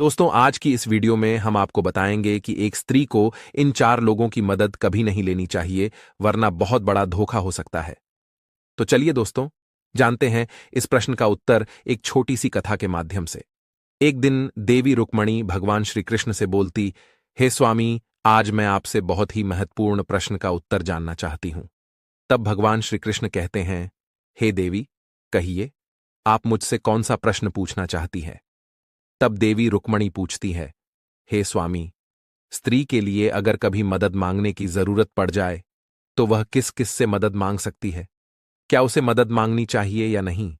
दोस्तों, आज की इस वीडियो में हम आपको बताएंगे कि एक स्त्री को इन 4 लोगों की मदद कभी नहीं लेनी चाहिए, वरना बहुत बड़ा धोखा हो सकता है। तो चलिए दोस्तों, जानते हैं इस प्रश्न का उत्तर एक छोटी सी कथा के माध्यम से। एक दिन देवी रुक्मणी भगवान श्री कृष्ण से बोलती, हे स्वामी, आज मैं आपसे बहुत ही महत्वपूर्ण प्रश्न का उत्तर जानना चाहती हूं। तब भगवान श्री कृष्ण कहते हैं, हे देवी, कहिए, आप मुझसे कौन सा प्रश्न पूछना चाहती है। तब देवी रुक्मणी पूछती है, हे स्वामी, स्त्री के लिए अगर कभी मदद मांगने की जरूरत पड़ जाए तो वह किस किस से मदद मांग सकती है? क्या उसे मदद मांगनी चाहिए या नहीं?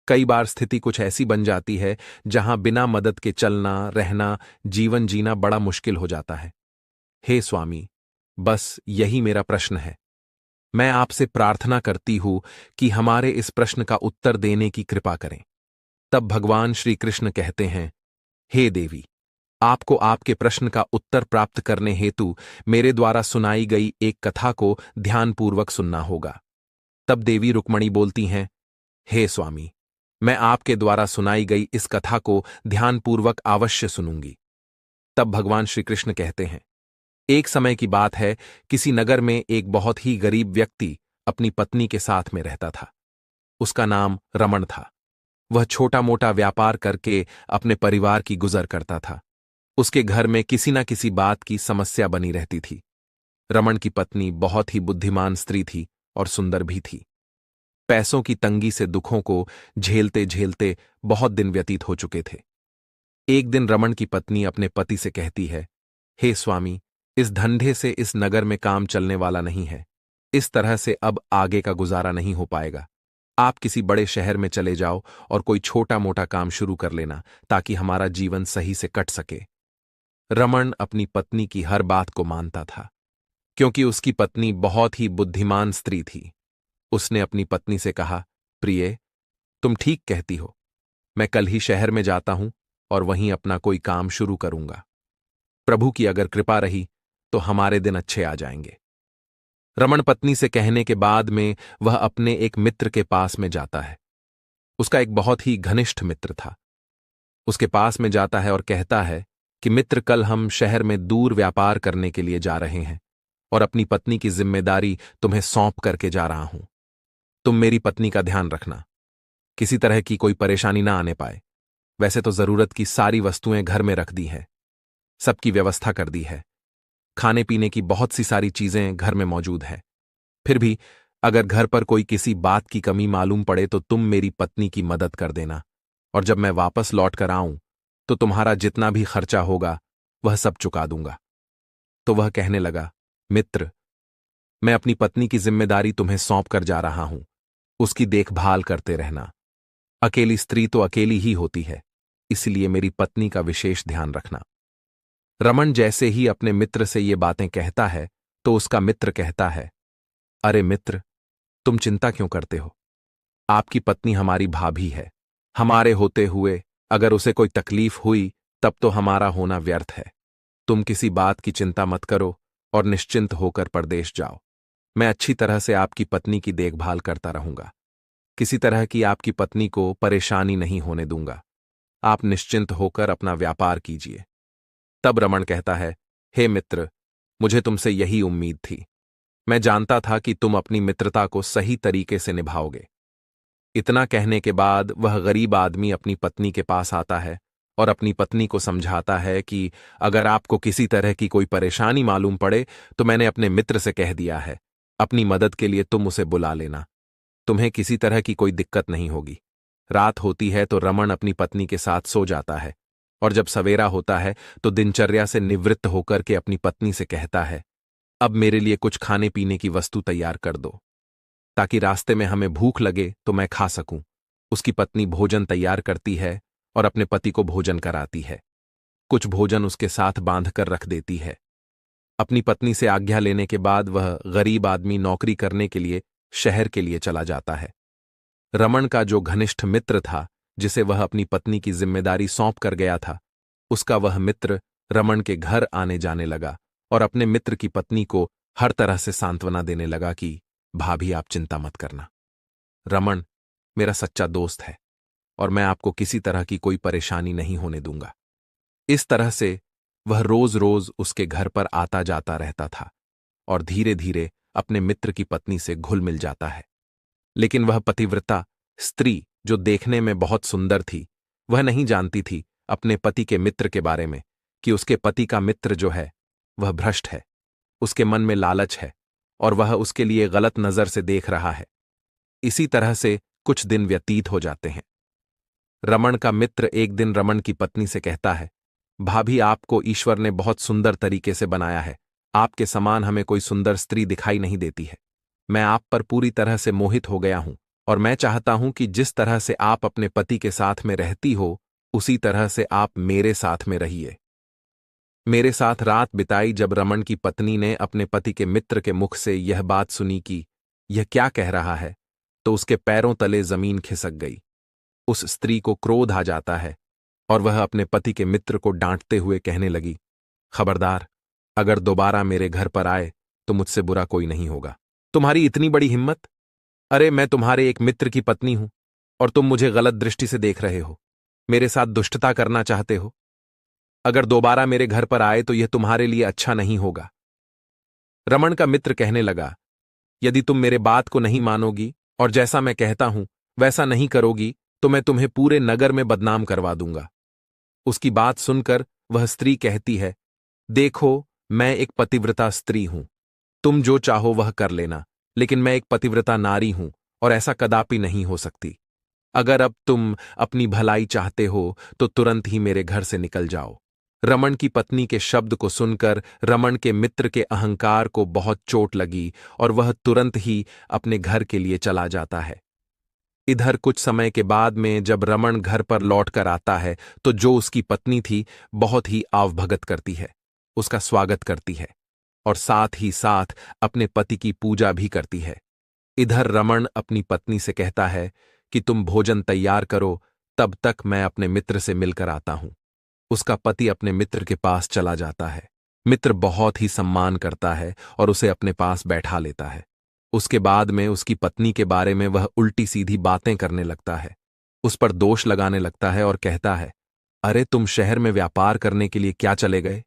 कई बार स्थिति कुछ ऐसी बन जाती है जहां बिना मदद के चलना, रहना, जीवन जीना बड़ा मुश्किल हो जाता है। हे स्वामी, बस यही मेरा प्रश्न है। मैं आपसे प्रार्थना करती हूं कि हमारे इस प्रश्न का उत्तर देने की कृपा करें। तब भगवान श्री कृष्ण कहते हैं, हे देवी, आपको आपके प्रश्न का उत्तर प्राप्त करने हेतु मेरे द्वारा सुनाई गई एक कथा को ध्यानपूर्वक सुनना होगा। तब देवी रुक्मणी बोलती हैं, हे स्वामी, मैं आपके द्वारा सुनाई गई इस कथा को ध्यानपूर्वक अवश्य सुनूंगी। तब भगवान श्री कृष्ण कहते हैं, एक समय की बात है, किसी नगर में एक बहुत ही गरीब व्यक्ति अपनी पत्नी के साथ में रहता था। उसका नाम रमण था। वह छोटा मोटा व्यापार करके अपने परिवार की गुजर करता था। उसके घर में किसी न किसी बात की समस्या बनी रहती थी। रमण की पत्नी बहुत ही बुद्धिमान स्त्री थी और सुंदर भी थी। पैसों की तंगी से दुखों को झेलते झेलते बहुत दिन व्यतीत हो चुके थे। एक दिन रमण की पत्नी अपने पति से कहती है, हे स्वामी, इस धंधे से इस नगर में काम चलने वाला नहीं है। इस तरह से अब आगे का गुजारा नहीं हो पाएगा। आप किसी बड़े शहर में चले जाओ और कोई छोटा मोटा काम शुरू कर लेना, ताकि हमारा जीवन सही से कट सके। रमण अपनी पत्नी की हर बात को मानता था, क्योंकि उसकी पत्नी बहुत ही बुद्धिमान स्त्री थी। उसने अपनी पत्नी से कहा, प्रिय, तुम ठीक कहती हो। मैं कल ही शहर में जाता हूं और वहीं अपना कोई काम शुरू करूंगा। प्रभु की अगर कृपा रही तो हमारे दिन अच्छे आ जाएंगे। रमण पत्नी से कहने के बाद में वह अपने एक मित्र के पास में जाता है। उसका एक बहुत ही घनिष्ठ मित्र था। उसके पास में जाता है और कहता है कि मित्र, कल हम शहर में दूर व्यापार करने के लिए जा रहे हैं और अपनी पत्नी की जिम्मेदारी तुम्हें सौंप करके जा रहा हूं। तुम मेरी पत्नी का ध्यान रखना, किसी तरह की कोई परेशानी ना आने पाए। वैसे तो जरूरत की सारी वस्तुएं घर में रख दी हैं, सबकी व्यवस्था कर दी है, खाने पीने की बहुत सी सारी चीजें घर में मौजूद है। फिर भी अगर घर पर कोई किसी बात की कमी मालूम पड़े तो तुम मेरी पत्नी की मदद कर देना, और जब मैं वापस लौट कर आऊं तो तुम्हारा जितना भी खर्चा होगा वह सब चुका दूंगा। तो वह कहने लगा, मित्र, मैं अपनी पत्नी की जिम्मेदारी तुम्हें सौंप कर जा रहा हूं, उसकी देखभाल करते रहना। अकेली स्त्री तो अकेली ही होती है, इसलिए मेरी पत्नी का विशेष ध्यान रखना। रमण जैसे ही अपने मित्र से ये बातें कहता है तो उसका मित्र कहता है, अरे मित्र, तुम चिंता क्यों करते हो? आपकी पत्नी हमारी भाभी है। हमारे होते हुए अगर उसे कोई तकलीफ हुई तब तो हमारा होना व्यर्थ है। तुम किसी बात की चिंता मत करो और निश्चिंत होकर परदेश जाओ। मैं अच्छी तरह से आपकी पत्नी की देखभाल करता रहूंगा। किसी तरह की आपकी पत्नी को परेशानी नहीं होने दूंगा। आप निश्चिंत होकर अपना व्यापार कीजिए। तब रमण कहता है, हे मित्र, मुझे तुमसे यही उम्मीद थी। मैं जानता था कि तुम अपनी मित्रता को सही तरीके से निभाओगे। इतना कहने के बाद वह गरीब आदमी अपनी पत्नी के पास आता है और अपनी पत्नी को समझाता है कि अगर आपको किसी तरह की कोई परेशानी मालूम पड़े तो मैंने अपने मित्र से कह दिया है, अपनी मदद के लिए तुम उसे बुला लेना। तुम्हें किसी तरह की कोई दिक्कत नहीं होगी। रात होती है तो रमण अपनी पत्नी के साथ सो जाता है, और जब सवेरा होता है तो दिनचर्या से निवृत्त होकर के अपनी पत्नी से कहता है, अब मेरे लिए कुछ खाने पीने की वस्तु तैयार कर दो, ताकि रास्ते में हमें भूख लगे तो मैं खा सकूं। उसकी पत्नी भोजन तैयार करती है और अपने पति को भोजन कराती है। कुछ भोजन उसके साथ बांधकर रख देती है। अपनी पत्नी से आज्ञा लेने के बाद वह गरीब आदमी नौकरी करने के लिए शहर के लिए चला जाता है। रमण का जो घनिष्ठ मित्र था, जिसे वह अपनी पत्नी की जिम्मेदारी सौंप कर गया था, उसका वह मित्र रमण के घर आने जाने लगा और अपने मित्र की पत्नी को हर तरह से सांत्वना देने लगा कि भाभी, आप चिंता मत करना। रमण मेरा सच्चा दोस्त है और मैं आपको किसी तरह की कोई परेशानी नहीं होने दूंगा। इस तरह से वह रोज रोज उसके घर पर आता जाता रहता था और धीरे धीरे अपने मित्र की पत्नी से घुल मिल जाता है। लेकिन वह पतिव्रता स्त्री जो देखने में बहुत सुंदर थी, वह नहीं जानती थी अपने पति के मित्र के बारे में कि उसके पति का मित्र जो है वह भ्रष्ट है, उसके मन में लालच है और वह उसके लिए गलत नजर से देख रहा है। इसी तरह से कुछ दिन व्यतीत हो जाते हैं। रमण का मित्र एक दिन रमण की पत्नी से कहता है, भाभी, आपको ईश्वर ने बहुत सुंदर तरीके से बनाया है। आपके समान हमें कोई सुंदर स्त्री दिखाई नहीं देती है। मैं आप पर पूरी तरह से मोहित हो गया हूं और मैं चाहता हूं कि जिस तरह से आप अपने पति के साथ में रहती हो, उसी तरह से आप मेरे साथ में रहिए। मेरे साथ रात बिताई। जब रमण की पत्नी ने अपने पति के मित्र के मुख से यह बात सुनी कि यह क्या कह रहा है, तो उसके पैरों तले जमीन खिसक गई। उस स्त्री को क्रोध आ जाता है और वह अपने पति के मित्र को डांटते हुए कहने लगी, खबरदार, अगर दोबारा मेरे घर पर आए तो मुझसे बुरा कोई नहीं होगा। तुम्हारी इतनी बड़ी हिम्मत! अरे, मैं तुम्हारे एक मित्र की पत्नी हूं और तुम मुझे गलत दृष्टि से देख रहे हो, मेरे साथ दुष्टता करना चाहते हो। अगर दोबारा मेरे घर पर आए तो यह तुम्हारे लिए अच्छा नहीं होगा। रमण का मित्र कहने लगा, यदि तुम मेरे बात को नहीं मानोगी और जैसा मैं कहता हूं वैसा नहीं करोगी तो मैं तुम्हें पूरे नगर में बदनाम करवा दूंगा। उसकी बात सुनकर वह स्त्री कहती है, देखो, मैं एक पतिव्रता स्त्री हूं, तुम जो चाहो वह कर लेना, लेकिन मैं एक पतिव्रता नारी हूं और ऐसा कदापि नहीं हो सकती। अगर अब तुम अपनी भलाई चाहते हो तो तुरंत ही मेरे घर से निकल जाओ। रमण की पत्नी के शब्द को सुनकर रमण के मित्र के अहंकार को बहुत चोट लगी और वह तुरंत ही अपने घर के लिए चला जाता है। इधर कुछ समय के बाद में जब रमण घर पर लौटकर आता है तो जो उसकी पत्नी थी बहुत ही आवभगत करती है, उसका स्वागत करती है और साथ ही साथ अपने पति की पूजा भी करती है। इधर रमण अपनी पत्नी से कहता है कि तुम भोजन तैयार करो, तब तक मैं अपने मित्र से मिलकर आता हूं। उसका पति अपने मित्र के पास चला जाता है। मित्र बहुत ही सम्मान करता है और उसे अपने पास बैठा लेता है। उसके बाद में उसकी पत्नी के बारे में वह उल्टी सीधी बातें करने लगता है, उस पर दोष लगाने लगता है और कहता है, अरे, तुम शहर में व्यापार करने के लिए क्या चले गए?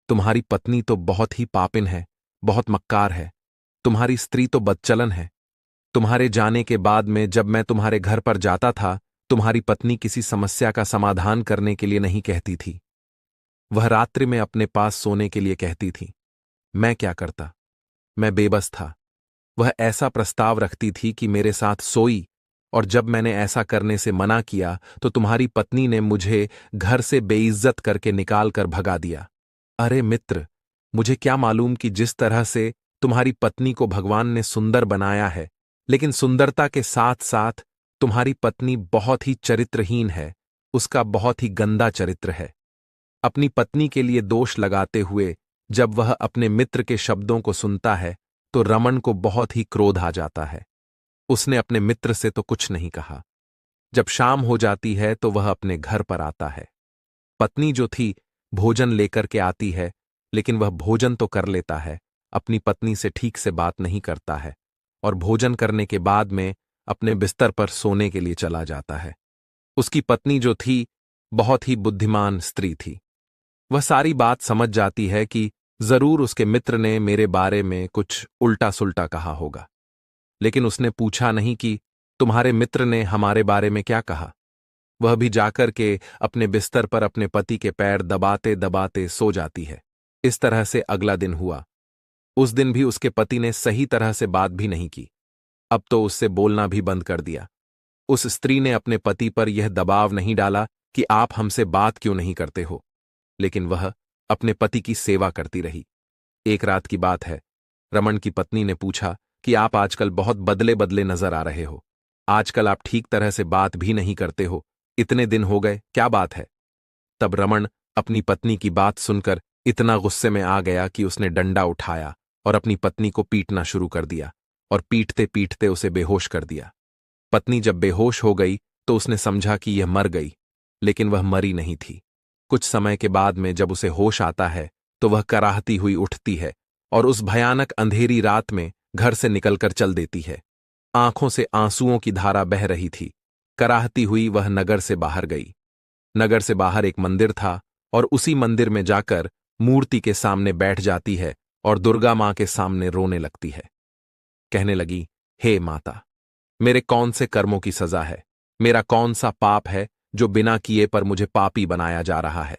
तुम्हारी पत्नी तो बहुत ही पापिन है, बहुत मक्कार है। तुम्हारी स्त्री तो बदचलन है। तुम्हारे जाने के बाद में जब मैं तुम्हारे घर पर जाता था, तुम्हारी पत्नी किसी समस्या का समाधान करने के लिए नहीं कहती थी। वह रात्रि में अपने पास सोने के लिए कहती थी। मैं क्या करता? मैं बेबस था। वह ऐसा प्रस्ताव रखती थी कि मेरे साथ सोई, और जब मैंने ऐसा करने से मना किया तो तुम्हारी पत्नी ने मुझे घर से बेइज्जत करके निकाल कर भगा दिया। अरे मित्र, मुझे क्या मालूम कि जिस तरह से तुम्हारी पत्नी को भगवान ने सुंदर बनाया है, लेकिन सुंदरता के साथ साथ तुम्हारी पत्नी बहुत ही चरित्रहीन है, उसका बहुत ही गंदा चरित्र है। अपनी पत्नी के लिए दोष लगाते हुए जब वह अपने मित्र के शब्दों को सुनता है तो रमण को बहुत ही क्रोध आ जाता है। उसने अपने मित्र से तो कुछ नहीं कहा। जब शाम हो जाती है तो वह अपने घर पर आता है। पत्नी जो थी भोजन लेकर के आती है, लेकिन वह भोजन तो कर लेता है, अपनी पत्नी से ठीक से बात नहीं करता है और भोजन करने के बाद में अपने बिस्तर पर सोने के लिए चला जाता है। उसकी पत्नी जो थी बहुत ही बुद्धिमान स्त्री थी। वह सारी बात समझ जाती है कि जरूर उसके मित्र ने मेरे बारे में कुछ उल्टा सुल्टा कहा होगा, लेकिन उसने पूछा नहीं कि तुम्हारे मित्र ने हमारे बारे में क्या कहा। वह भी जाकर के अपने बिस्तर पर अपने पति के पैर दबाते दबाते सो जाती है। इस तरह से अगला दिन हुआ। उस दिन भी उसके पति ने सही तरह से बात भी नहीं की, अब तो उससे बोलना भी बंद कर दिया। उस स्त्री ने अपने पति पर यह दबाव नहीं डाला कि आप हमसे बात क्यों नहीं करते हो, लेकिन वह अपने पति की सेवा करती रही। एक रात की बात है, रमण की पत्नी ने पूछा कि आप आजकल बहुत बदले बदले नजर आ रहे हो। आजकल आप ठीक तरह से बात भी नहीं करते हो, इतने दिन हो गए, क्या बात है? तब रमण अपनी पत्नी की बात सुनकर इतना गुस्से में आ गया कि उसने डंडा उठाया और अपनी पत्नी को पीटना शुरू कर दिया और पीटते पीटते उसे बेहोश कर दिया। पत्नी जब बेहोश हो गई तो उसने समझा कि यह मर गई, लेकिन वह मरी नहीं थी। कुछ समय के बाद में जब उसे होश आता है तो वह कराहती हुई उठती है और उस भयानक अंधेरी रात में घर से निकलकर चल देती है। आंखों से आंसुओं की धारा बह रही थी। कराहती हुई वह नगर से बाहर गई। नगर से बाहर एक मंदिर था और उसी मंदिर में जाकर मूर्ति के सामने बैठ जाती है और दुर्गा मां के सामने रोने लगती है। कहने लगी, हे माता, मेरे कौन से कर्मों की सजा है, मेरा कौन सा पाप है जो बिना किए पर मुझे पापी बनाया जा रहा है।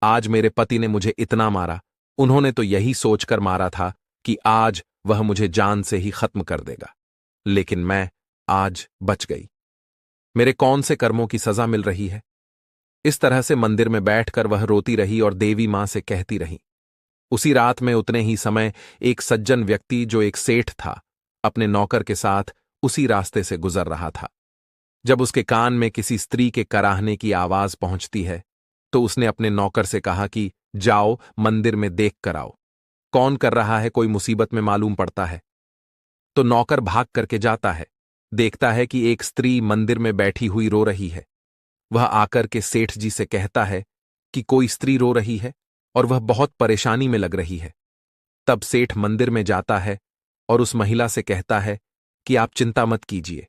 आज मेरे पति ने मुझे इतना मारा, उन्होंने तो यही सोचकर मारा था कि आज वह मुझे जान से ही खत्म कर देगा, लेकिन मैं आज बच गई। मेरे कौन से कर्मों की सजा मिल रही है। इस तरह से मंदिर में बैठकर वह रोती रही और देवी मां से कहती रही। उसी रात में उतने ही समय एक सज्जन व्यक्ति जो एक सेठ था, अपने नौकर के साथ उसी रास्ते से गुजर रहा था। जब उसके कान में किसी स्त्री के कराहने की आवाज पहुंचती है तो उसने अपने नौकर से कहा कि जाओ मंदिर में देख कर आओ, कौन कर रहा है, कोई मुसीबत में मालूम पड़ता है। तो नौकर भाग करके जाता है, देखता है कि एक स्त्री मंदिर में बैठी हुई रो रही है। वह आकर के सेठ जी से कहता है कि कोई स्त्री रो रही है और वह बहुत परेशानी में लग रही है। तब सेठ मंदिर में जाता है और उस महिला से कहता है कि आप चिंता मत कीजिए,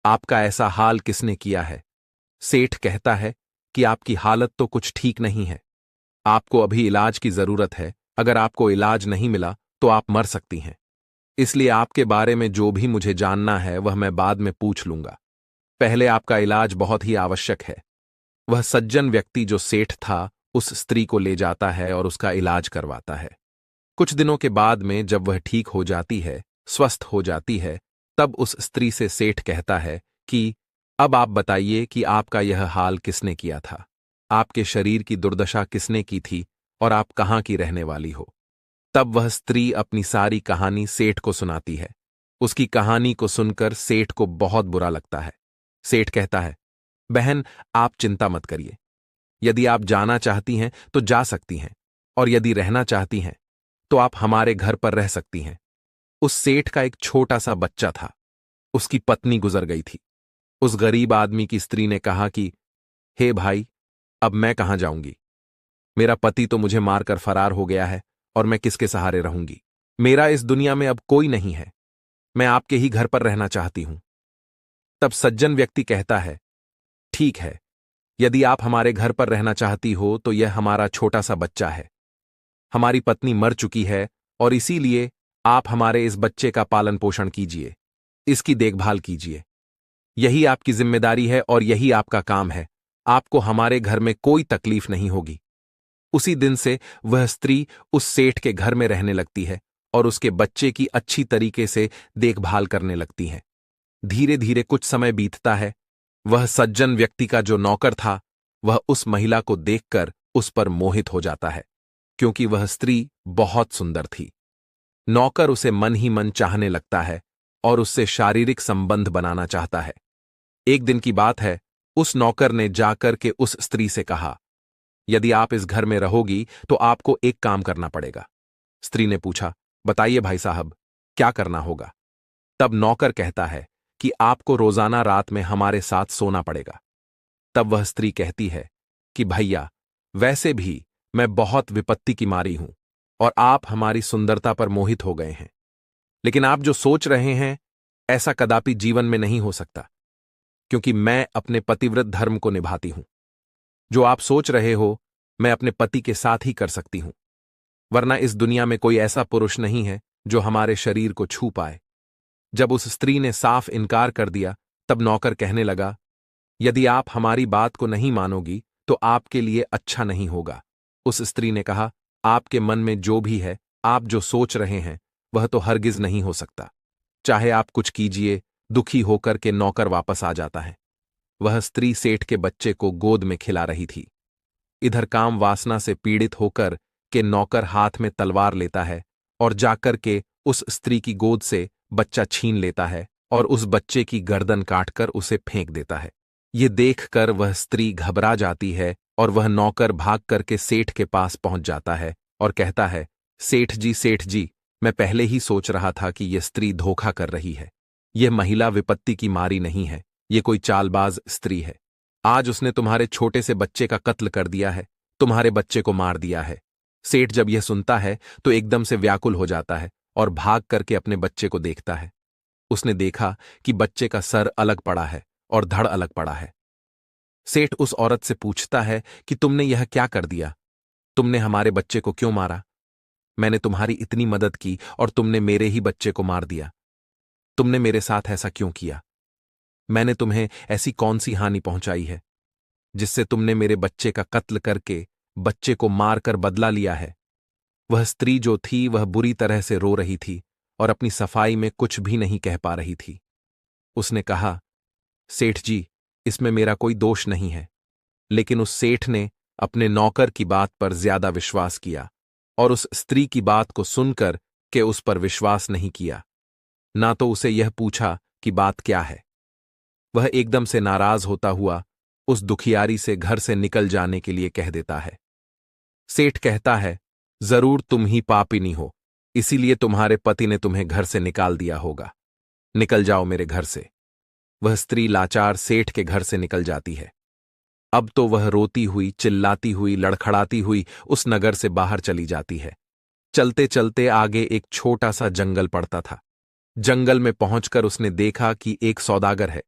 आपका ऐसा हाल किसने किया है। सेठ कहता है कि आपकी हालत तो कुछ ठीक नहीं है, आपको अभी इलाज की जरूरत है, अगर आपको इलाज नहीं मिला तो आप मर सकती हैं। इसलिए आपके बारे में जो भी मुझे जानना है वह मैं बाद में पूछ लूंगा, पहले आपका इलाज बहुत ही आवश्यक है। वह सज्जन व्यक्ति जो सेठ था उस स्त्री को ले जाता है और उसका इलाज करवाता है। कुछ दिनों के बाद में जब वह ठीक हो जाती है, स्वस्थ हो जाती है, तब उस स्त्री से सेठ कहता है कि अब आप बताइए कि आपका यह हाल किसने किया था, आपके शरीर की दुर्दशा किसने की थी और आप कहाँ की रहने वाली हो। तब वह स्त्री अपनी सारी कहानी सेठ को सुनाती है। उसकी कहानी को सुनकर सेठ को बहुत बुरा लगता है। सेठ कहता है, बहन आप चिंता मत करिए, यदि आप जाना चाहती हैं तो जा सकती हैं, और यदि रहना चाहती हैं तो आप हमारे घर पर रह सकती हैं। उस सेठ का एक छोटा सा बच्चा था, उसकी पत्नी गुजर गई थी। उस गरीब आदमी की स्त्री ने कहा कि हे भाई, अब मैं कहां जाऊंगी, मेरा पति तो मुझे मारकर फरार हो गया है और मैं किसके सहारे रहूंगी। मेरा इस दुनिया में अब कोई नहीं है, मैं आपके ही घर पर रहना चाहती हूं। तब सज्जन व्यक्ति कहता है, ठीक है, यदि आप हमारे घर पर रहना चाहती हो तो यह हमारा छोटा सा बच्चा है, हमारी पत्नी मर चुकी है और इसीलिए आप हमारे इस बच्चे का पालन पोषण कीजिए, इसकी देखभाल कीजिए, यही आपकी जिम्मेदारी है और यही आपका काम है, आपको हमारे घर में कोई तकलीफ नहीं होगी। उसी दिन से वह स्त्री उस सेठ के घर में रहने लगती है और उसके बच्चे की अच्छी तरीके से देखभाल करने लगती है। धीरे धीरे कुछ समय बीतता है। वह सज्जन व्यक्ति का जो नौकर था वह उस महिला को देखकर उस पर मोहित हो जाता है, क्योंकि वह स्त्री बहुत सुंदर थी। नौकर उसे मन ही मन चाहने लगता है और उससे शारीरिक संबंध बनाना चाहता है। एक दिन की बात है, उस नौकर ने जाकर के उस स्त्री से कहा, यदि आप इस घर में रहोगी तो आपको एक काम करना पड़ेगा। स्त्री ने पूछा, बताइए भाई साहब, क्या करना होगा। तब नौकर कहता है कि आपको रोजाना रात में हमारे साथ सोना पड़ेगा। तब वह स्त्री कहती है कि भैया, वैसे भी मैं बहुत विपत्ति की मारी हूं और आप हमारी सुंदरता पर मोहित हो गए हैं, लेकिन आप जो सोच रहे हैं ऐसा कदापि जीवन में नहीं हो सकता, क्योंकि मैं अपने पतिव्रत धर्म को निभाती हूं। जो आप सोच रहे हो मैं अपने पति के साथ ही कर सकती हूं, वरना इस दुनिया में कोई ऐसा पुरुष नहीं है जो हमारे शरीर को छू पाए। जब उस स्त्री ने साफ इनकार कर दिया तब नौकर कहने लगा, यदि आप हमारी बात को नहीं मानोगी तो आपके लिए अच्छा नहीं होगा। उस स्त्री ने कहा, आपके मन में जो भी है, आप जो सोच रहे हैं वह तो हरगिज नहीं हो सकता, चाहे आप कुछ कीजिए। दुखी होकर के नौकर वापस आ जाता है। वह स्त्री सेठ के बच्चे को गोद में खिला रही थी। इधर काम वासना से पीड़ित होकर के नौकर हाथ में तलवार लेता है और जाकर के उस स्त्री की गोद से बच्चा छीन लेता है और उस बच्चे की गर्दन काटकर उसे फेंक देता है। ये देखकर वह स्त्री घबरा जाती है और वह नौकर भाग करके सेठ के पास पहुंच जाता है और कहता है, सेठ जी, मैं पहले ही सोच रहा था कि यह स्त्री धोखा कर रही है। यह महिला विपत्ति की मारी नहीं है, ये कोई चालबाज स्त्री है। आज उसने तुम्हारे छोटे से बच्चे का कत्ल कर दिया है, तुम्हारे बच्चे को मार दिया है। सेठ जब यह सुनता है तो एकदम से व्याकुल हो जाता है और भाग करके अपने बच्चे को देखता है। उसने देखा कि बच्चे का सर अलग पड़ा है और धड़ अलग पड़ा है। सेठ उस औरत से पूछता है कि तुमने यह क्या कर दिया? तुमने हमारे बच्चे को क्यों मारा? मैंने तुम्हारी इतनी मदद की और तुमने मेरे ही बच्चे को मार दिया। तुमने मेरे साथ ऐसा क्यों किया? मैंने तुम्हें ऐसी कौन सी हानि पहुंचाई है जिससे तुमने मेरे बच्चे का कत्ल करके बच्चे को मारकर बदला लिया है? वह स्त्री जो थी वह बुरी तरह से रो रही थी और अपनी सफाई में कुछ भी नहीं कह पा रही थी। उसने कहा, सेठ जी, इसमें मेरा कोई दोष नहीं है। लेकिन उस सेठ ने अपने नौकर की बात पर ज्यादा विश्वास किया और उस स्त्री की बात को सुनकर के उस पर विश्वास नहीं किया। ना तो उसे यह पूछा कि बात क्या है। वह एकदम से नाराज होता हुआ उस दुखियारी से घर से निकल जाने के लिए कह देता है। सेठ कहता है, जरूर तुम ही पापिनी हो, इसीलिए तुम्हारे पति ने तुम्हें घर से निकाल दिया होगा। निकल जाओ मेरे घर से। वह स्त्री लाचार सेठ के घर से निकल जाती है। अब तो वह रोती हुई, चिल्लाती हुई, लड़खड़ाती हुई उस नगर से बाहर चली जाती है। चलते चलते आगे एक छोटा सा जंगल पड़ता था। जंगल में पहुंचकर उसने देखा कि एक सौदागर है।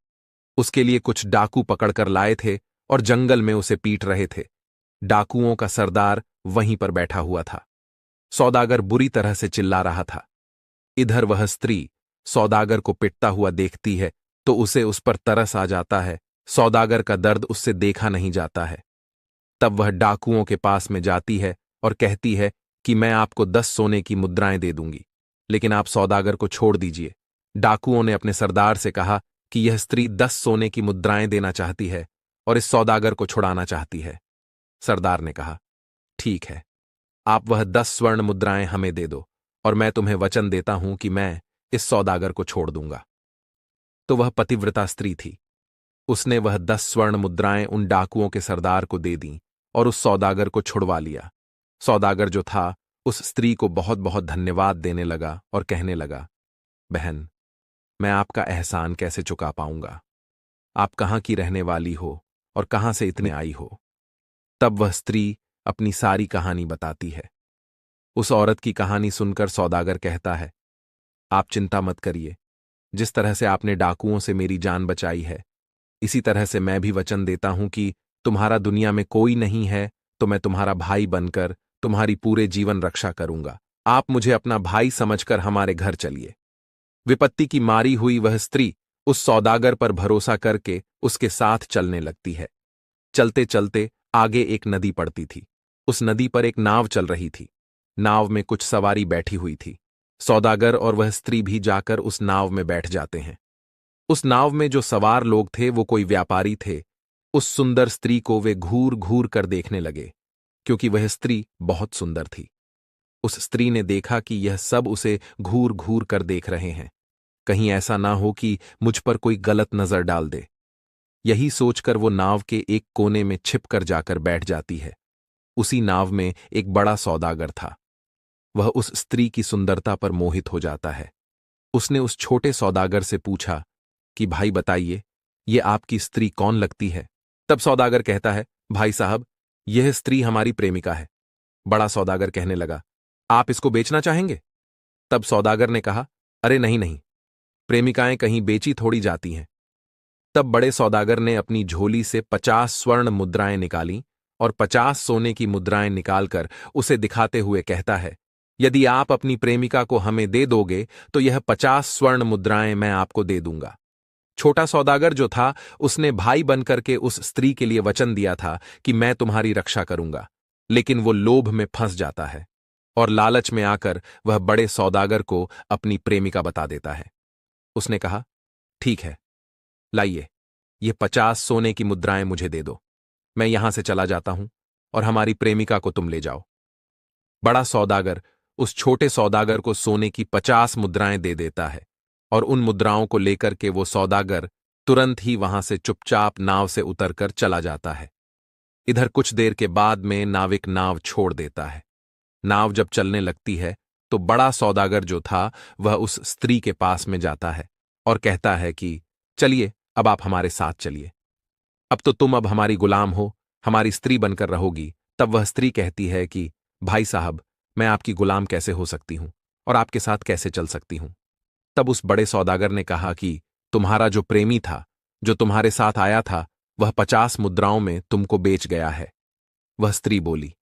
उसके लिए कुछ डाकू पकड़कर लाए थे और जंगल में उसे पीट रहे थे। डाकुओं का सरदार वहीं पर बैठा हुआ था। सौदागर बुरी तरह से चिल्ला रहा था। इधर वह स्त्री सौदागर को पिटता हुआ देखती है तो उसे उस पर तरस आ जाता है। सौदागर का दर्द उससे देखा नहीं जाता है। तब वह डाकुओं के पास में जाती है और कहती है कि मैं आपको 10 सोने की मुद्राएं दे दूंगी, लेकिन आप सौदागर को छोड़ दीजिए। डाकुओं ने अपने सरदार से कहा कि यह स्त्री 10 सोने की मुद्राएं देना चाहती है और इस सौदागर को छुड़ाना चाहती है। सरदार ने कहा, ठीक है, आप वह 10 स्वर्ण मुद्राएं हमें दे दो और मैं तुम्हें वचन देता हूं कि मैं इस सौदागर को छोड़ दूंगा। तो वह पतिव्रता स्त्री थी। उसने वह 10 स्वर्ण मुद्राएं उन डाकुओं के सरदार को दे दीं और उस सौदागर को छुड़वा लिया। सौदागर जो था उस स्त्री को बहुत बहुत धन्यवाद देने लगा और कहने लगा, बहन, मैं आपका एहसान कैसे चुका पाऊंगा? आप कहाँ की रहने वाली हो और कहाँ से इतने आई हो? तब वह स्त्री अपनी सारी कहानी बताती है। उस औरत की कहानी सुनकर सौदागर कहता है, आप चिंता मत करिए। जिस तरह से आपने डाकुओं से मेरी जान बचाई है, इसी तरह से मैं भी वचन देता हूं कि तुम्हारा दुनिया में कोई नहीं है तो मैं तुम्हारा भाई बनकर तुम्हारी पूरे जीवन रक्षा करूंगा। आप मुझे अपना भाई समझकर हमारे घर चलिए। विपत्ति की मारी हुई वह स्त्री उस सौदागर पर भरोसा करके उसके साथ चलने लगती है। चलते चलते आगे एक नदी पड़ती थी। उस नदी पर एक नाव चल रही थी। नाव में कुछ सवारी बैठी हुई थी। सौदागर और वह स्त्री भी जाकर उस नाव में बैठ जाते हैं। उस नाव में जो सवार लोग थे वो कोई व्यापारी थे। उस सुंदर स्त्री को वे घूर घूर कर देखने लगे, क्योंकि वह स्त्री बहुत सुंदर थी। उस स्त्री ने देखा कि यह सब उसे घूर घूर कर देख रहे हैं। कहीं ऐसा ना हो कि मुझ पर कोई गलत नजर डाल दे। यही सोचकर वो नाव के एक कोने में छिप कर जाकर बैठ जाती है। उसी नाव में एक बड़ा सौदागर था। वह उस स्त्री की सुंदरता पर मोहित हो जाता है। उसने उस छोटे सौदागर से पूछा कि भाई बताइए, ये आपकी स्त्री कौन लगती है? तब सौदागर कहता है, भाई साहब, यह स्त्री हमारी प्रेमिका है। बड़ा सौदागर कहने लगा, आप इसको बेचना चाहेंगे? तब सौदागर ने कहा, अरे नहीं नहीं, प्रेमिकाएं कहीं बेची थोड़ी जाती हैं। तब बड़े सौदागर ने अपनी झोली से 50 स्वर्ण मुद्राएं निकाली और 50 सोने की मुद्राएं निकालकर उसे दिखाते हुए कहता है, यदि आप अपनी प्रेमिका को हमें दे दोगे तो यह 50 स्वर्ण मुद्राएं मैं आपको दे दूंगा। छोटा सौदागर जो था उसने भाई बनकर के उस स्त्री के लिए वचन दिया था कि मैं तुम्हारी रक्षा करूंगा, लेकिन वो लोभ में फंस जाता है और लालच में आकर वह बड़े सौदागर को अपनी प्रेमिका बता देता है। उसने कहा, ठीक है, लाइए, ये 50 सोने की मुद्राएं मुझे दे दो। मैं यहां से चला जाता हूं और हमारी प्रेमिका को तुम ले जाओ। बड़ा सौदागर उस छोटे सौदागर को सोने की 50 मुद्राएं दे देता है और उन मुद्राओं को लेकर के वो सौदागर तुरंत ही वहां से चुपचाप नाव से उतरकर चला जाता है। इधर कुछ देर के बाद में नाविक नाव छोड़ देता है। नाव जब चलने लगती है तो बड़ा सौदागर जो था वह उस स्त्री के पास में जाता है और कहता है कि चलिए, अब आप हमारे साथ चलिए। अब तो तुम अब हमारी गुलाम हो, हमारी स्त्री बनकर रहोगी। तब वह स्त्री कहती है कि भाई साहब, मैं आपकी गुलाम कैसे हो सकती हूं और आपके साथ कैसे चल सकती हूं? तब उस बड़े सौदागर ने कहा कि तुम्हारा जो प्रेमी था, जो तुम्हारे साथ आया था, वह 50 मुद्राओं में तुमको बेच गया है। वह स्त्री बोली,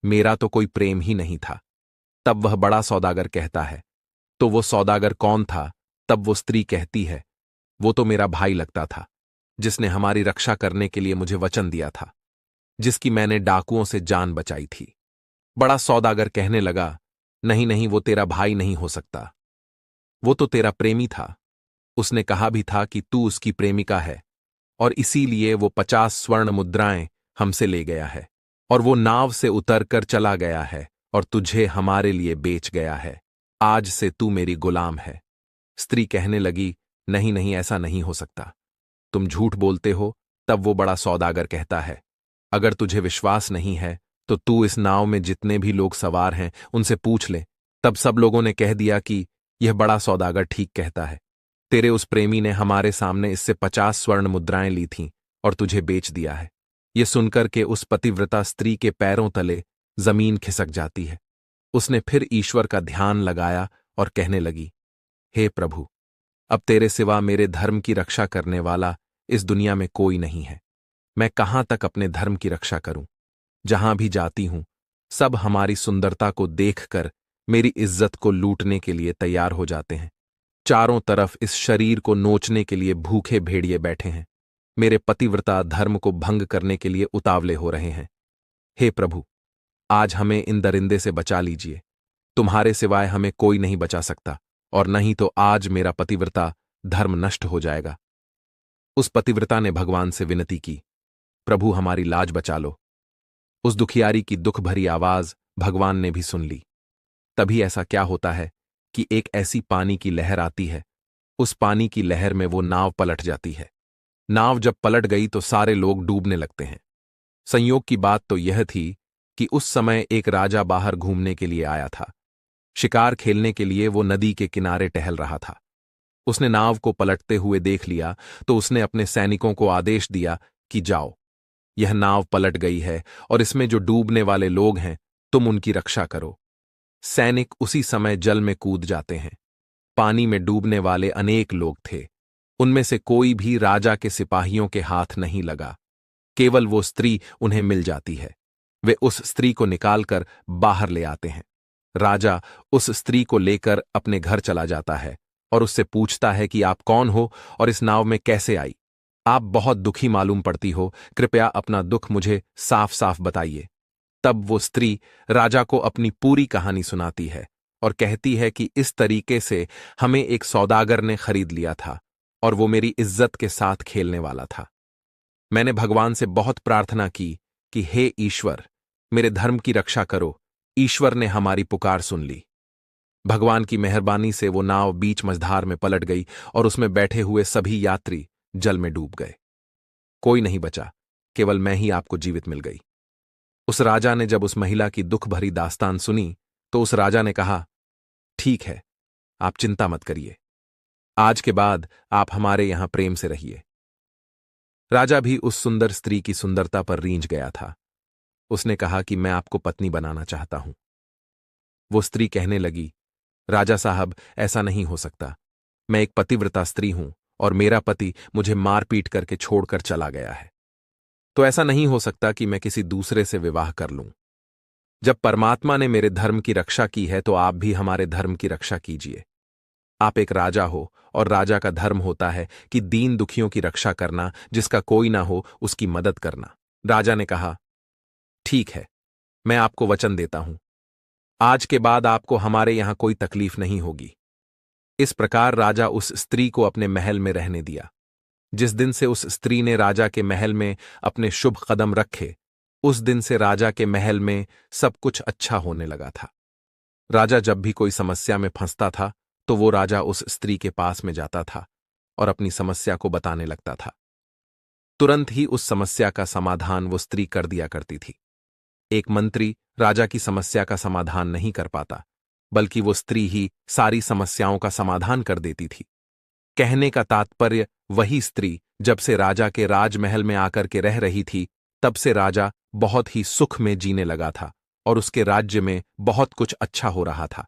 मेरा तो कोई प्रेम ही नहीं था। तब वह बड़ा सौदागर कहता है, तो वो सौदागर कौन था? तब वो स्त्री कहती है, वो तो मेरा भाई लगता था, जिसने हमारी रक्षा करने के लिए मुझे वचन दिया था, जिसकी मैंने डाकुओं से जान बचाई थी। बड़ा सौदागर कहने लगा, नहीं नहीं, वो तेरा भाई नहीं हो सकता, वो तो तेरा प्रेमी था। उसने कहा भी था कि तू उसकी प्रेमिका है, और इसीलिए वो 50 स्वर्ण मुद्राएं हमसे ले गया है, और वो नाव से उतर कर चला गया है और तुझे हमारे लिए बेच गया है। आज से तू मेरी गुलाम है। स्त्री कहने लगी, नहीं नहीं, ऐसा नहीं हो सकता, तुम झूठ बोलते हो। तब वो बड़ा सौदागर कहता है, अगर तुझे विश्वास नहीं है तो तू इस नाव में जितने भी लोग सवार हैं उनसे पूछ ले। तब सब लोगों ने कह दिया कि यह बड़ा सौदागर ठीक कहता है। तेरे उस प्रेमी ने हमारे सामने इससे 50 स्वर्ण मुद्राएं ली थीं और तुझे बेच दिया है। ये सुनकर के उस पतिव्रता स्त्री के पैरों तले जमीन खिसक जाती है। उसने फिर ईश्वर का ध्यान लगाया और कहने लगी, हे प्रभु, अब तेरे सिवा मेरे धर्म की रक्षा करने वाला इस दुनिया में कोई नहीं है। मैं कहां तक अपने धर्म की रक्षा करूं? जहां भी जाती हूं, सब हमारी सुंदरता को देखकर मेरी इज्जत को लूटने के लिए तैयार हो जाते हैं। चारों तरफ इस शरीर को नोचने के लिए भूखे भेड़िए बैठे हैं। मेरे पतिव्रता धर्म को भंग करने के लिए उतावले हो रहे हैं। हे प्रभु, आज हमें इन दरिंदे से बचा लीजिए। तुम्हारे सिवाय हमें कोई नहीं बचा सकता, और नहीं तो आज मेरा पतिव्रता धर्म नष्ट हो जाएगा। उस पतिव्रता ने भगवान से विनती की, प्रभु हमारी लाज बचा लो। उस दुखियारी की दुख भरी आवाज भगवान ने भी सुन ली। तभी ऐसा क्या होता है कि एक ऐसी पानी की लहर आती है। उस पानी की लहर में वो नाव पलट जाती है। नाव जब पलट गई तो सारे लोग डूबने लगते हैं। संयोग की बात तो यह थी कि उस समय एक राजा बाहर घूमने के लिए आया था। शिकार खेलने के लिए वो नदी के किनारे टहल रहा था। उसने नाव को पलटते हुए देख लिया तो उसने अपने सैनिकों को आदेश दिया कि जाओ, यह नाव पलट गई है और इसमें जो डूबने वाले लोग हैं तुम उनकी रक्षा करो। सैनिक उसी समय जल में कूद जाते हैं। पानी में डूबने वाले अनेक लोग थे। उनमें से कोई भी राजा के सिपाहियों के हाथ नहीं लगा। केवल वो स्त्री उन्हें मिल जाती है। वे उस स्त्री को निकालकर बाहर ले आते हैं। राजा उस स्त्री को लेकर अपने घर चला जाता है और उससे पूछता है कि आप कौन हो और इस नाव में कैसे आई? आप बहुत दुखी मालूम पड़ती हो, कृपया अपना दुख मुझे साफ साफ बताइए। तब वो स्त्री राजा को अपनी पूरी कहानी सुनाती है और कहती है कि इस तरीके से हमें एक सौदागर ने खरीद लिया था और वो मेरी इज्जत के साथ खेलने वाला था। मैंने भगवान से बहुत प्रार्थना की कि हे ईश्वर, मेरे धर्म की रक्षा करो। ईश्वर ने हमारी पुकार सुन ली। भगवान की मेहरबानी से वो नाव बीच मझधार में पलट गई और उसमें बैठे हुए सभी यात्री जल में डूब गए। कोई नहीं बचा, केवल मैं ही आपको जीवित मिल गई। उस राजा ने जब उस महिला की दुख भरी दास्तान सुनी तो उस राजा ने कहा, ठीक है, आप चिंता मत करिए। आज के बाद आप हमारे यहां प्रेम से रहिए। राजा भी उस सुंदर स्त्री की सुंदरता पर रींझ गया था। उसने कहा कि मैं आपको पत्नी बनाना चाहता हूं। वो स्त्री कहने लगी, राजा साहब, ऐसा नहीं हो सकता। मैं एक पतिव्रता स्त्री हूं और मेरा पति मुझे मार पीट करके छोड़कर चला गया है। तो ऐसा नहीं हो सकता कि मैं किसी दूसरे से विवाह कर लूं। जब परमात्मा ने मेरे धर्म की रक्षा की है तो आप भी हमारे धर्म की रक्षा कीजिए। आप एक राजा हो और राजा का धर्म होता है कि दीन दुखियों की रक्षा करना, जिसका कोई ना हो उसकी मदद करना। राजा ने कहा, ठीक है, मैं आपको वचन देता हूं, आज के बाद आपको हमारे यहां कोई तकलीफ नहीं होगी। इस प्रकार राजा उस स्त्री को अपने महल में रहने दिया। जिस दिन से उस स्त्री ने राजा के महल में अपने शुभ कदम रखे, उस दिन से राजा के महल में सब कुछ अच्छा होने लगा था। राजा जब भी कोई समस्या में फंसता था तो वो राजा उस स्त्री के पास में जाता था और अपनी समस्या को बताने लगता था। तुरंत ही उस समस्या का समाधान वो स्त्री कर दिया करती थी। एक मंत्री राजा की समस्या का समाधान नहीं कर पाता, बल्कि वो स्त्री ही सारी समस्याओं का समाधान कर देती थी। कहने का तात्पर्य, वही स्त्री जब से राजा के राजमहल में आकर के रह रही थी, तब से राजा बहुत ही सुख में जीने लगा था और उसके राज्य में बहुत कुछ अच्छा हो रहा था।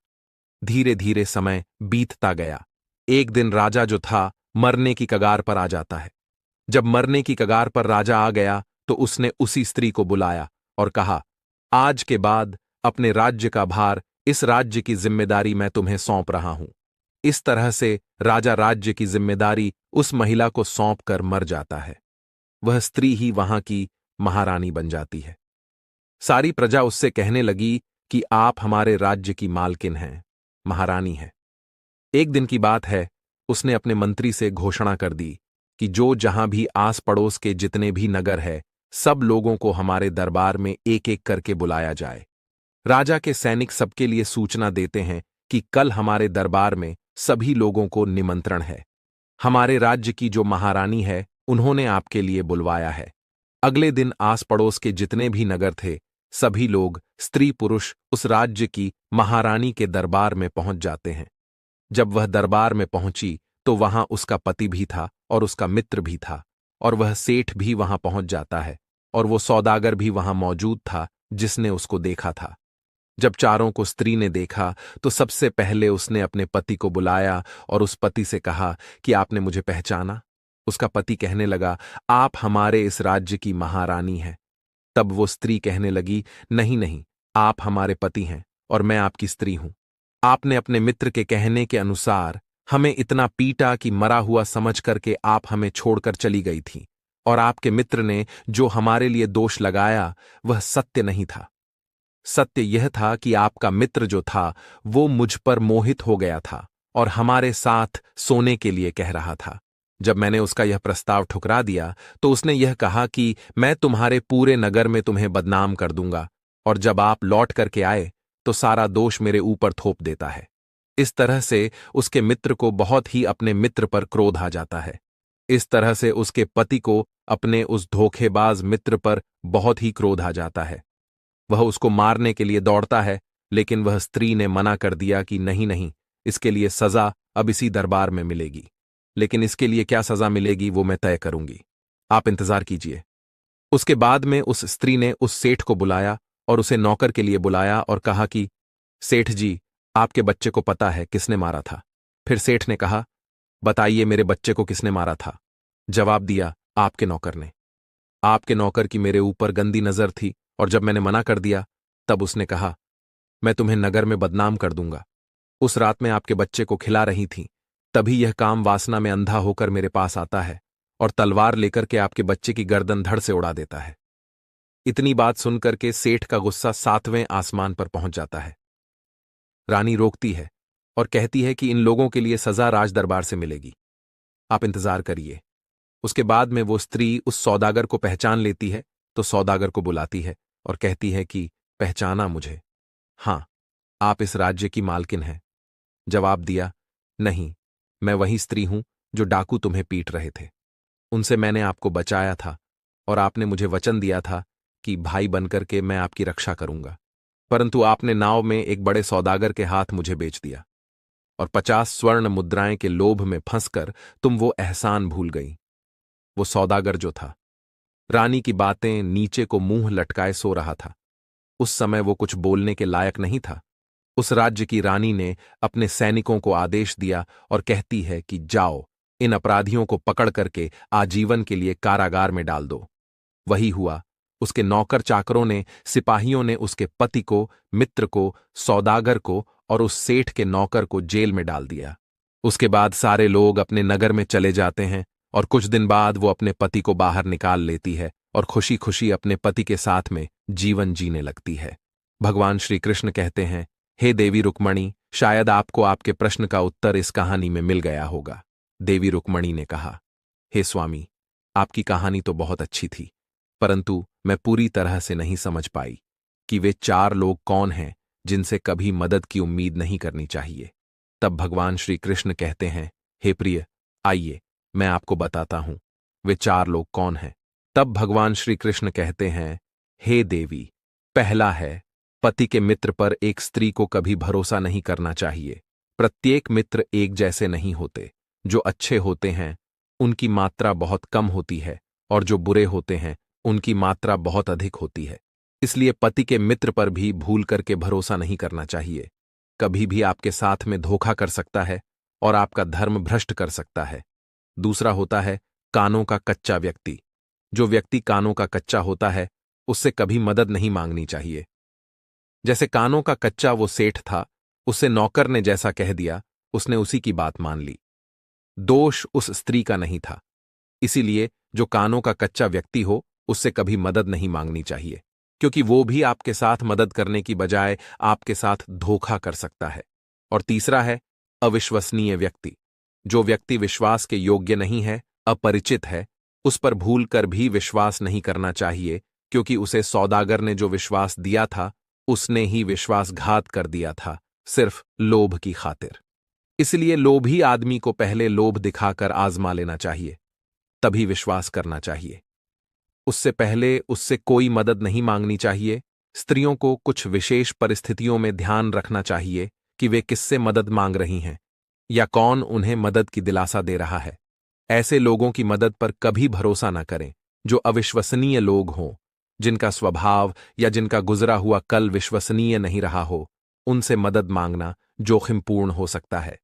धीरे धीरे समय बीतता गया। एक दिन राजा जो था मरने की कगार पर आ जाता है। जब मरने की कगार पर राजा आ गया तो उसने उसी स्त्री को बुलाया और कहा, आज के बाद अपने राज्य का भार, इस राज्य की जिम्मेदारी मैं तुम्हें सौंप रहा हूं। इस तरह से राजा राज्य की जिम्मेदारी उस महिला को सौंप कर मर जाता है। वह स्त्री ही वहां की महारानी बन जाती है। सारी प्रजा उससे कहने लगी कि आप हमारे राज्य की मालकिन हैं, महारानी हैं। एक दिन की बात है, उसने अपने मंत्री से घोषणा कर दी कि जो जहां भी आस पड़ोस के जितने भी नगर है, सब लोगों को हमारे दरबार में एक एक करके बुलाया जाए। राजा के सैनिक सबके लिए सूचना देते हैं कि कल हमारे दरबार में सभी लोगों को निमंत्रण है। हमारे राज्य की जो महारानी है, उन्होंने आपके लिए बुलवाया है। अगले दिन आस पड़ोस के जितने भी नगर थे, सभी लोग, स्त्री पुरुष, उस राज्य की महारानी के दरबार में पहुंच जाते हैं। जब वह दरबार में पहुंची तो वहां उसका पति भी था और उसका मित्र भी था, और वह सेठ भी वहां पहुंच जाता है, और वो सौदागर भी वहां मौजूद था जिसने उसको देखा था। जब चारों को स्त्री ने देखा तो सबसे पहले उसने अपने पति को बुलाया और उस पति से कहा कि आपने मुझे पहचाना? उसका पति कहने लगा, आप हमारे इस राज्य की महारानी हैं। तब वो स्त्री कहने लगी, नहीं नहीं, आप हमारे पति हैं और मैं आपकी स्त्री हूं। आपने अपने मित्र के कहने के अनुसार हमें इतना पीटा कि मरा हुआ समझ करके आप हमें छोड़कर चली गई थी, और आपके मित्र ने जो हमारे लिए दोष लगाया वह सत्य नहीं था। सत्य यह था कि आपका मित्र जो था वो मुझ पर मोहित हो गया था और हमारे साथ सोने के लिए कह रहा था। जब मैंने उसका यह प्रस्ताव ठुकरा दिया तो उसने यह कहा कि मैं तुम्हारे पूरे नगर में तुम्हें बदनाम कर दूंगा, और जब आप लौट करके आए तो सारा दोष मेरे ऊपर थोप देता है। इस तरह से उसके मित्र को बहुत ही अपने मित्र पर क्रोध आ जाता है। इस तरह से उसके पति को अपने उस धोखेबाज मित्र पर बहुत ही क्रोध आ जाता है। वह उसको मारने के लिए दौड़ता है, लेकिन वह स्त्री ने मना कर दिया कि नहीं नहीं, इसके लिए सजा अब इसी दरबार में मिलेगी। लेकिन इसके लिए क्या सजा मिलेगी वो मैं तय करूंगी, आप इंतजार कीजिए। उसके बाद में उस स्त्री ने उस सेठ को बुलाया और उसे नौकर के लिए बुलाया और कहा कि सेठ जी, आपके बच्चे को पता है किसने मारा था? फिर सेठ ने कहा, बताइए मेरे बच्चे को किसने मारा था? जवाब दिया, आपके नौकर ने। आपके नौकर की मेरे ऊपर गंदी नजर थी, और जब मैंने मना कर दिया तब उसने कहा, मैं तुम्हें नगर में बदनाम कर दूंगा। उस रात में आपके बच्चे को खिला रही थी, तभी यह काम वासना में अंधा होकर मेरे पास आता है और तलवार लेकर के आपके बच्चे की गर्दन धड़ से उड़ा देता है। इतनी बात सुनकर के सेठ का गुस्सा 7वें आसमान पर पहुंच जाता है। रानी रोकती है और कहती है कि इन लोगों के लिए सजा राज दरबार से मिलेगी, आप इंतजार करिए। उसके बाद में वो स्त्री उस सौदागर को पहचान लेती है तो सौदागर को बुलाती है और कहती है कि पहचाना मुझे? हां, आप इस राज्य की मालकिन हैं। जवाब दिया, नहीं, मैं वही स्त्री हूं जो डाकू तुम्हें पीट रहे थे। उनसे मैंने आपको बचाया था और आपने मुझे वचन दिया था कि भाई बनकर के मैं आपकी रक्षा करूंगा, परंतु आपने नाव में एक बड़े सौदागर के हाथ मुझे बेच दिया और 50 स्वर्ण मुद्राएं के लोभ में फंसकर तुम वो एहसान भूल गई। वो सौदागर जो था, रानी की बातें नीचे को मुंह लटकाए सो रहा था। उस समय वो कुछ बोलने के लायक नहीं था। उस राज्य की रानी ने अपने सैनिकों को आदेश दिया और कहती है कि जाओ, इन अपराधियों को पकड़ करके आजीवन के लिए कारागार में डाल दो। वही हुआ। उसके नौकर चाकरों ने, सिपाहियों ने उसके पति को, मित्र को, सौदागर को और उस सेठ के नौकर को जेल में डाल दिया। उसके बाद सारे लोग अपने नगर में चले जाते हैं और कुछ दिन बाद वो अपने पति को बाहर निकाल लेती है और खुशी खुशी अपने पति के साथ में जीवन जीने लगती है। भगवान श्री कृष्ण कहते हैं, हे देवी रुक्मणी, शायद आपको आपके प्रश्न का उत्तर इस कहानी में मिल गया होगा। देवी रुक्मणी ने कहा, हे स्वामी, आपकी कहानी तो बहुत अच्छी थी, परंतु मैं पूरी तरह से नहीं समझ पाई कि वे 4 लोग कौन हैं जिनसे कभी मदद की उम्मीद नहीं करनी चाहिए। तब भगवान श्री कृष्ण कहते हैं, हे प्रिय, आइए मैं आपको बताता हूं वे 4 लोग कौन हैं। तब भगवान श्री कृष्ण कहते हैं, हे देवी, पहला है, पति के मित्र पर एक स्त्री को कभी भरोसा नहीं करना चाहिए। प्रत्येक मित्र एक जैसे नहीं होते। जो अच्छे होते हैं उनकी मात्रा बहुत कम होती है और जो बुरे होते हैं उनकी मात्रा बहुत अधिक होती है। इसलिए पति के मित्र पर भी भूल करके भरोसा नहीं करना चाहिए। कभी भी आपके साथ में धोखा कर सकता है और आपका धर्म भ्रष्ट कर सकता है। दूसरा होता है कानों का कच्चा व्यक्ति। जो व्यक्ति कानों का कच्चा होता है उससे कभी मदद नहीं मांगनी चाहिए। जैसे कानों का कच्चा वो सेठ था, उसे नौकर ने जैसा कह दिया उसने उसी की बात मान ली। दोष उस स्त्री का नहीं था। इसीलिए जो कानों का कच्चा व्यक्ति हो उससे कभी मदद नहीं मांगनी चाहिए, क्योंकि वो भी आपके साथ मदद करने की बजाय आपके साथ धोखा कर सकता है। और तीसरा है अविश्वसनीय व्यक्ति। जो व्यक्ति विश्वास के योग्य नहीं है, अपरिचित है, उस पर भूल कर भी विश्वास नहीं करना चाहिए, क्योंकि उसे सौदागर ने जो विश्वास दिया था उसने ही विश्वासघात कर दिया था, सिर्फ लोभ की खातिर। इसलिए लोभी आदमी को पहले लोभ दिखाकर आजमा लेना चाहिए, तभी विश्वास करना चाहिए। उससे पहले उससे कोई मदद नहीं मांगनी चाहिए। स्त्रियों को कुछ विशेष परिस्थितियों में ध्यान रखना चाहिए कि वे किससे मदद मांग रही हैं या कौन उन्हें मदद की दिलासा दे रहा है। ऐसे लोगों की मदद पर कभी भरोसा न करें जो अविश्वसनीय लोग हों, जिनका स्वभाव या जिनका गुजरा हुआ कल विश्वसनीय नहीं रहा हो। उनसे मदद मांगना जोखिमपूर्ण हो सकता है।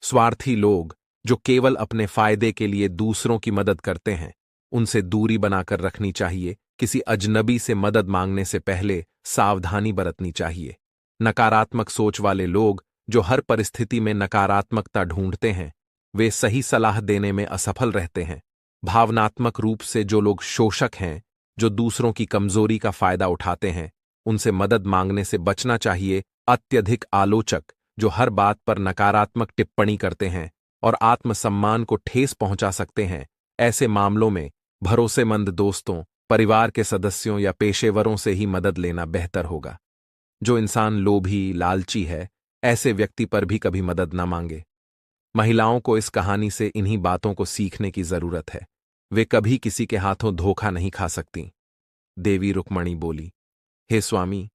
स्वार्थी लोग जो केवल अपने फायदे के लिए दूसरों की मदद करते हैं, उनसे दूरी बनाकर रखनी चाहिए। किसी अजनबी से मदद मांगने से पहले सावधानी बरतनी चाहिए। नकारात्मक सोच वाले लोग जो हर परिस्थिति में नकारात्मकता ढूंढते हैं, वे सही सलाह देने में असफल रहते हैं। भावनात्मक रूप से जो लोग शोषक हैं, जो दूसरों की कमजोरी का फायदा उठाते हैं, उनसे मदद मांगने से बचना चाहिए। अत्यधिक आलोचक जो हर बात पर नकारात्मक टिप्पणी करते हैं और आत्मसम्मान को ठेस पहुंचा सकते हैं, ऐसे मामलों में भरोसेमंद दोस्तों, परिवार के सदस्यों या पेशेवरों से ही मदद लेना बेहतर होगा। जो इंसान लोभी, लालची है, ऐसे व्यक्ति पर भी कभी मदद न मांगे। महिलाओं को इस कहानी से इन्हीं बातों को सीखने की जरूरत है। वे कभी किसी के हाथों धोखा नहीं खा सकती। देवी रुक्मणी बोली, हे स्वामी,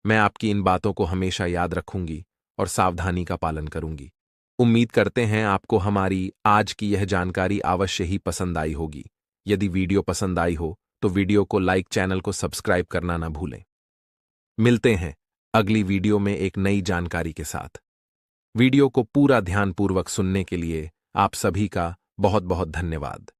मैं आपकी इन बातों को हमेशा याद रखूंगी और सावधानी का पालन करूंगी। उम्मीद करते हैं आपको हमारी आज की यह जानकारी अवश्य ही पसंद आई होगी। यदि वीडियो पसंद आई हो तो वीडियो को लाइक, चैनल को सब्सक्राइब करना ना भूलें। मिलते हैं अगली वीडियो में एक नई जानकारी के साथ। वीडियो को पूरा ध्यानपूर्वक सुनने के लिए आप सभी का बहुत बहुत धन्यवाद।